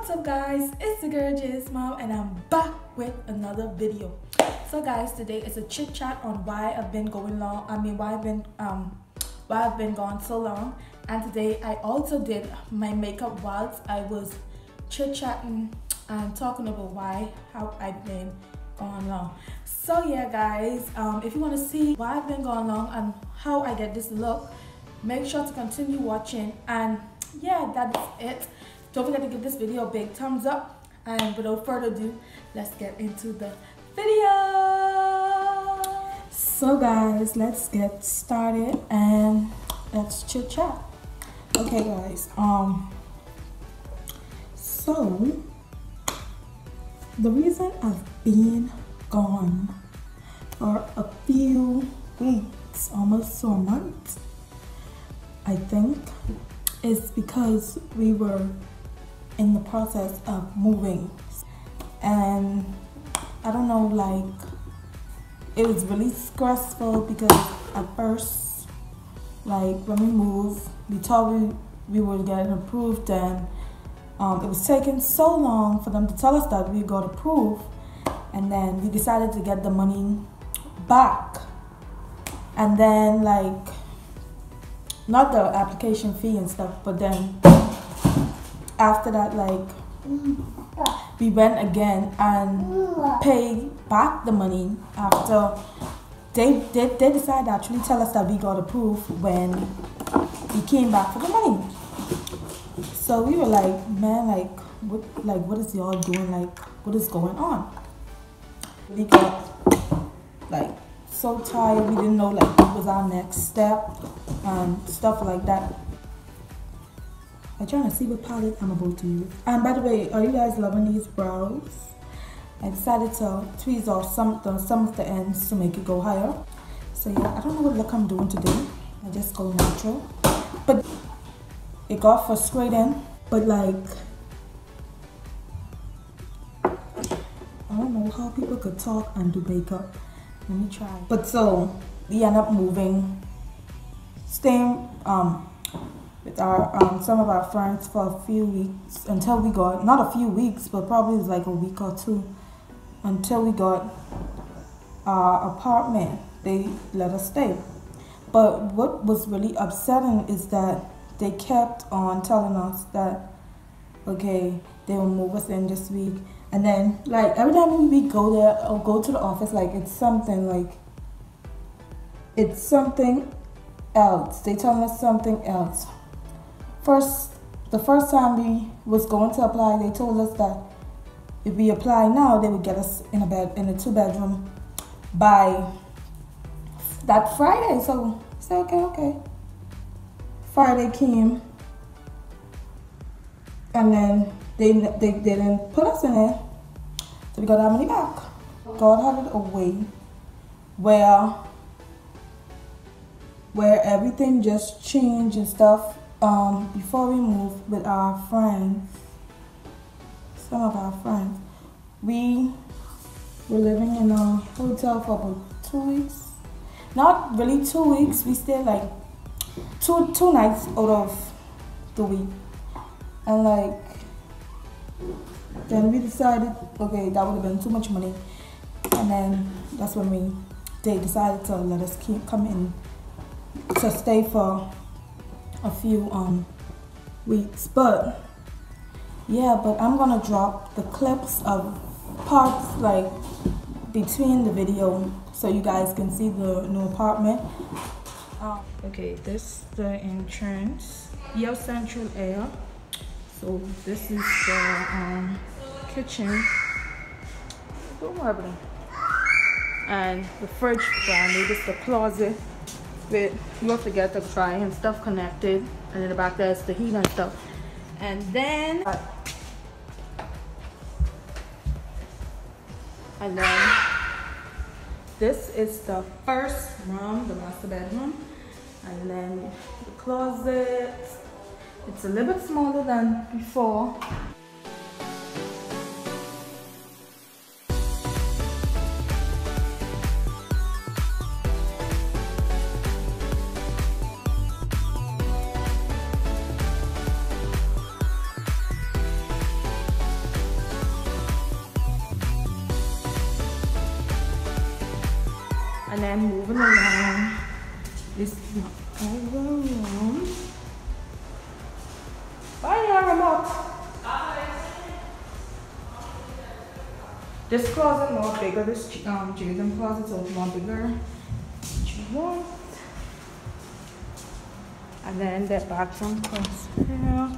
What's up guys, it's the girl Jay's mom and I'm back with another video. So guys, today is a chit chat on why I've been going long, why I've been gone so long. And today I also did my makeup whilst I was chit chatting and talking about how I've been gone long. So yeah guys, if you want to see why I've been gone long and how I get this look, make sure to continue watching. And yeah, that's it. Don't forget to give this video a big thumbs up, and without further ado, let's get into the video. So guys, let's get started and let's chit chat. Okay guys, so the reason I've been gone for a few weeks, almost to a month, I think, is because we were in the process of moving. And I don't know, like, it was really stressful because at first, like, when we moved, we thought we were getting approved, and it was taking so long for them to tell us that we got approved. And then we decided to get the money back, and then, like, not the application fee and stuff, but then after that, like, we went again and paid back the money after they decided to actually tell us that we got approved when we came back for the money. So we were like, man, what is y'all doing? Like, what is going on? We got, like, so tired. We didn't know, like, what was our next step and stuff like that. I'm trying to see what palette I'm about to use. And by the way, are you guys loving these brows? I decided to tweeze off some of the ends to make it go higher. So yeah, I don't know what look I'm doing today. I just go natural. But it got frustrating. But like, I don't know how people could talk and do makeup. Let me try. But so we end up moving, staying with our some of our friends for a few weeks until we got, not a few weeks, but probably like a week or two, until we got our apartment. They let us stay. But what was really upsetting is that they kept on telling us that, okay, they will move us in this week. And then, like, every time we go there or go to the office, like, it's something else. They telling us something else. The first time we was going to apply, they told us that if we apply now, they would get us in a 2-bedroom by that Friday. So I said, okay. Friday came, and then they didn't put us in it, so we got our money back. God had it a way where everything just changed and stuff. Before we moved with our friends, some of our friends, we were living in a hotel for about 2 weeks. Not really 2 weeks. We stayed like two nights out of the week, and like, then we decided, okay, that would have been too much money, and then that's when they decided to let us come in to stay for a few weeks. But yeah, but I'm gonna drop the clips of parts, like, between the video so you guys can see the new apartment. Okay, this is the entrance. You have central air. So this is the kitchen. And the fridge family. This is the closet with, you have to get the dry and stuff connected. And in the back there's the heat and stuff. And then this is the first room, the master bedroom. And then the closet. It's a little bit smaller than before. And then moving along this other room. Bye now, remote. This closet more bigger. This Jason closet, so it's more bigger. And then the bathroom comes here.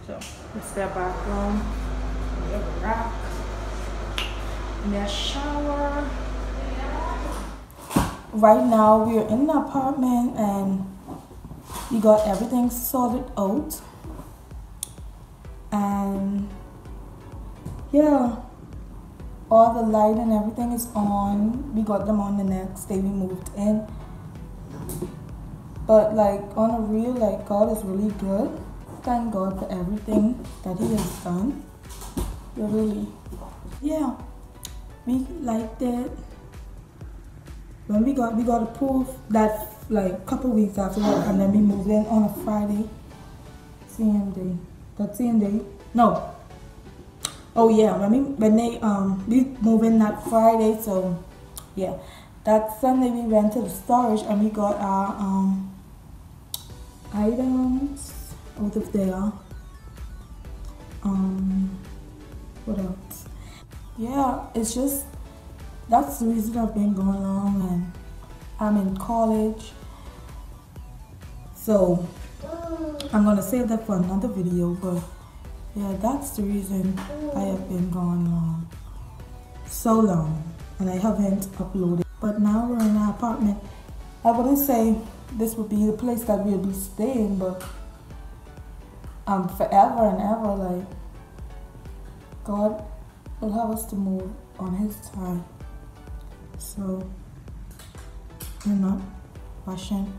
So it's their bathroom. The rack. And their shower. Right now we're in the apartment and we got everything sorted out. And yeah, all the light and everything is on. We got them on the next day we moved in. But like on a real, like God is really good. Thank God for everything that He has done. Really, yeah, we liked it. When we got approved that like a couple weeks after that, and then we moved in on a Friday. Same day. That same day? No. Oh yeah, when they we moved in that Friday, so yeah. That Sunday we went to the storage and we got our items out of there. What else? Yeah, it's just that's the reason I've been going along, and I'm in college. So I'm gonna save that for another video, but yeah, that's the reason I have been gone long. So long, and I haven't uploaded. But now we're in our apartment. I wouldn't say this would be the place that we'll be staying, but forever and ever, like God will have us to move on His time. So we're not rushing.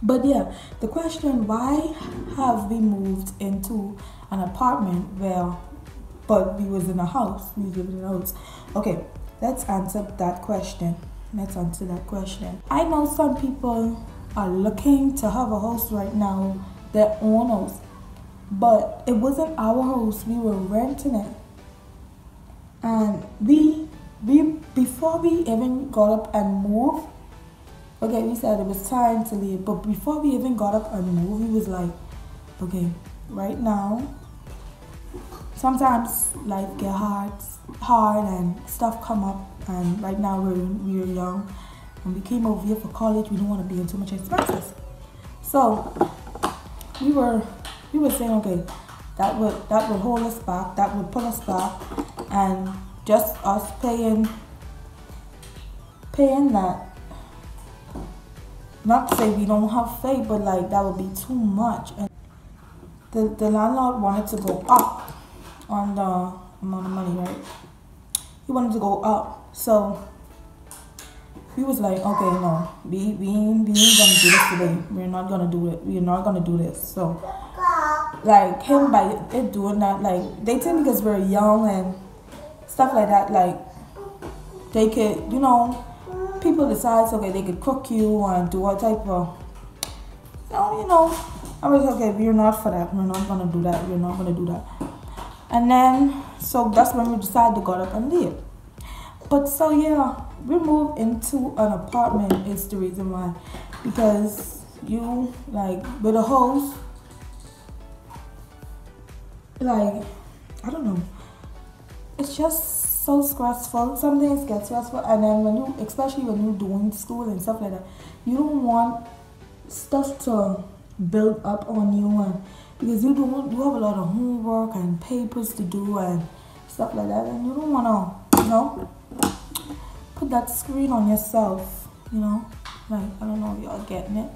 But yeah, the question, why have we moved into an apartment but we was in a house, we lived in a house? Okay, let's answer that question. I know some people are looking to have a house right now, their own house, but it wasn't our house, we were renting it. And we before we even got up and moved, okay, we said it was time to leave, but before we even got up and moved, we was like, okay, right now, sometimes life get hard and stuff come up, and right now we're young, and we came over here for college. We don't want to be in too much expenses, so we were saying, okay, that would hold us back, that would pull us back, and just us paying that. Not to say we don't have faith, but like that would be too much. And the landlord wanted to go up on the amount of money, right? He wanted to go up, so we was like, okay, no, we ain't gonna do this today. We're not gonna do it. We're not gonna do this. So like him by it doing that, like they think because we're young and stuff like that, like they could, you know, people decide, okay, they could cook you and do all type of, you know, I was okay, we're not for that. We're not gonna do that. We're not gonna do that. And then, so that's when we decided to go up and leave. But so yeah, we moved into an apartment is the reason why. Because you, like, with a house, like, I don't know, it's just so stressful. Some things get stressful, and then especially when you're doing school and stuff like that, you don't want stuff to build up on you, and because you have a lot of homework and papers to do and stuff like that, and you don't want to, you know, put that screen on yourself, you know, like, I don't know if y'all getting it.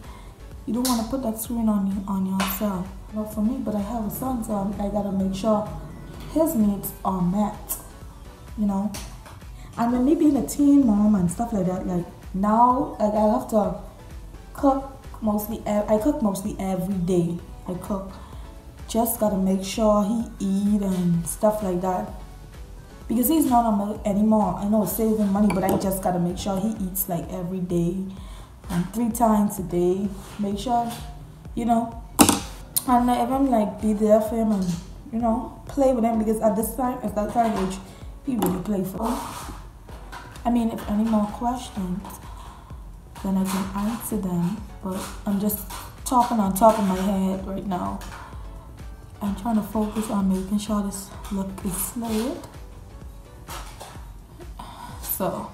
You don't want to put that screen on yourself. Not for me, but I have a son, so I gotta make sure his needs are met, you know. And when me being a teen mom and stuff like that, like now, like I have to cook mostly. I cook mostly every day. I cook. Just gotta make sure he eat and stuff like that. Because he's not on milk anymore. I know it's saving money, but I just gotta make sure he eats like every day and 3 times a day. Make sure, you know, and even like be there for him and, you know, play with him, because at that time age, he really play for him. I mean, if any more questions, then I can answer them. But I'm just talking on top of my head right now. I'm trying to focus on making sure this look is slayed. So,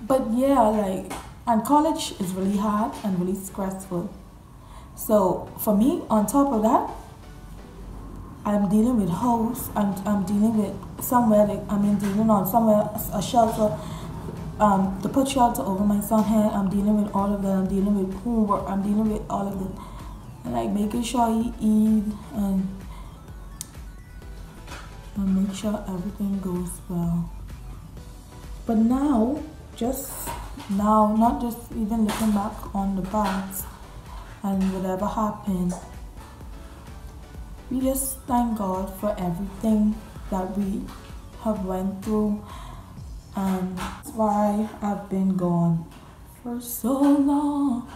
but yeah, like, and college is really hard and really stressful. So for me, on top of that, I'm dealing with house. I'm dealing with somewhere, like, I mean, dealing on somewhere, a shelter, to put shelter over my son's head. I'm dealing with all of that. I'm dealing with homework. I'm dealing with all of it. And like making sure he eat and make sure everything goes well. But now, just now, not just even looking back on the past and whatever happened, we just thank God for everything that we have went through, and that's why I've been gone for so long.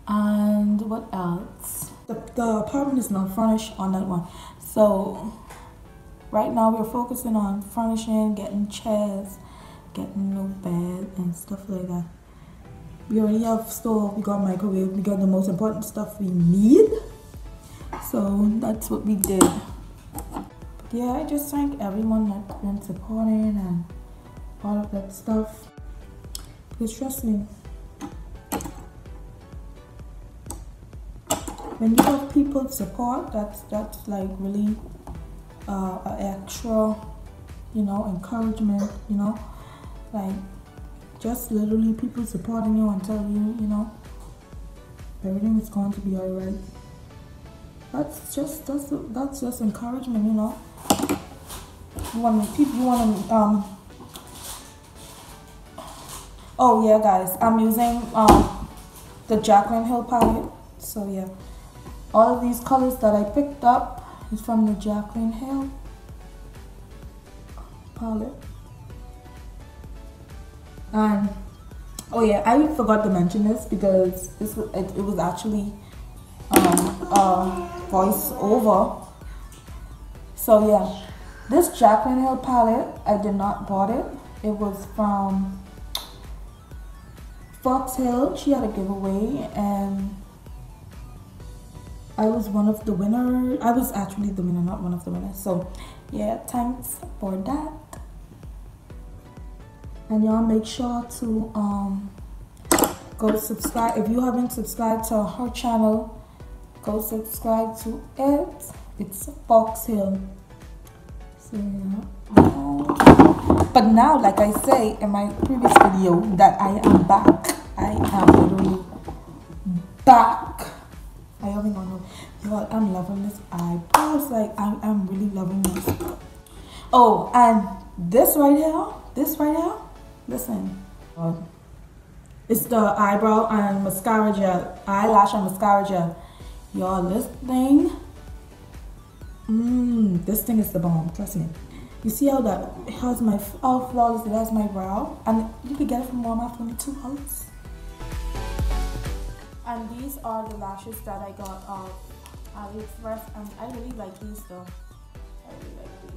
And what else? The apartment is not furnished on that one, so right now we're focusing on furnishing, getting chairs, getting no bed and stuff like that. We already have stove, we got microwave, we got the most important stuff we need. So that's what we did. But yeah, I just thank everyone that's been supporting and all of that stuff. Because trust me, when you have people support, that's like really extra, you know, encouragement, you know, like just literally people supporting you and telling you, you know, everything is going to be all right. That's just encouragement, you know. You want to oh yeah, guys, I'm using the Jaclyn Hill palette. So yeah, all of these colors that I picked up is from the Jaclyn Hill palette. And oh yeah, I forgot to mention this because it was actually voice over. So yeah, this Jaclyn Hill palette, I did not bought it. It was from Fox Hill. She had a giveaway and I was one of the winners. I was actually the winner, not one of the winners. So yeah, thanks for that. And y'all make sure to go subscribe. If you haven't subscribed to her channel, go subscribe to it. It's Fox Hill. So yeah. But now, like I say in my previous video, that I am back. I am literally back. I don't even know. Y'all, I'm loving this eyebrows. Like I'm really loving this. Oh, and this right here, listen. It's the eyebrow and mascara gel, eyelash and mascara gel. Y'all, this thing, this thing is the bomb, trust me. You see how that has my, how flawless it has my brow? And you can get it from Walmart for only $2. And these are the lashes that I got off AliExpress, and I really like these though. I really like these.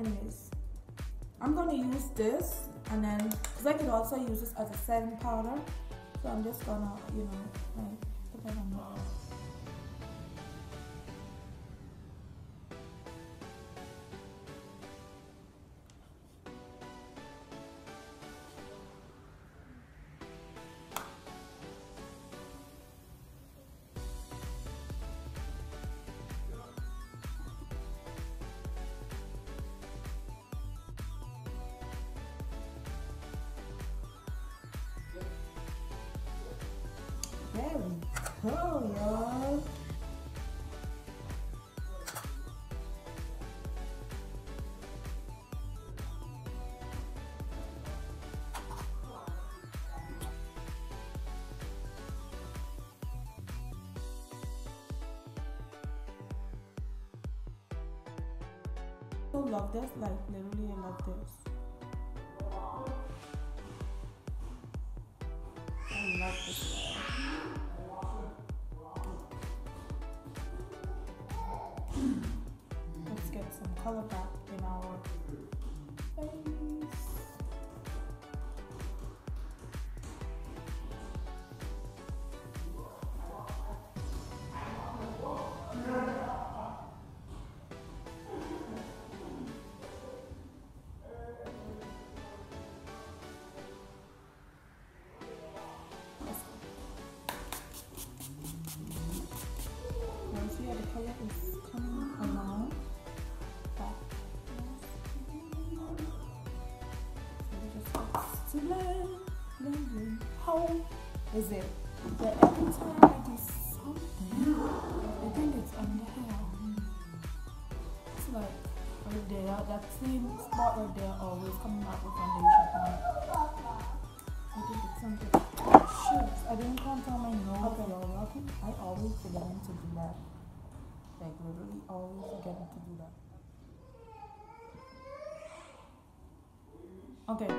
Anyways, I'm gonna use this, and then because I could also use this as a setting powder, so I'm just gonna, you know, like put that on there. I love this, like literally I love this. I love this layer. Let's get some color back in our face. Yeah, the color is coming along. Back. So we just got to blend. How is it that every time I do something, I think it's on the hair? It's like right there, that same spot right there, always coming out with foundation on. I think it's something. Shit, I didn't contour my nose. Okay, y'all welcome. I always forget to do that. Like literally always forgetting to do that. Okay.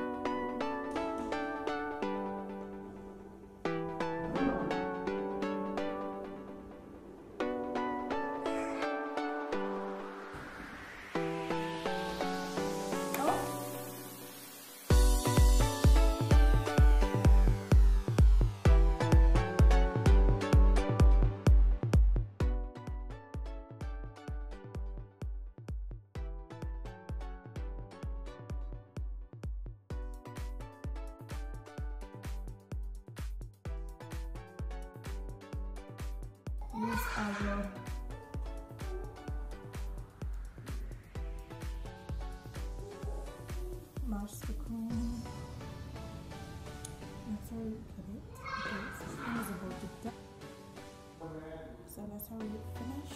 Use our master cream. That's how you put it. Okay, it's invisible to death. So that's how you finish.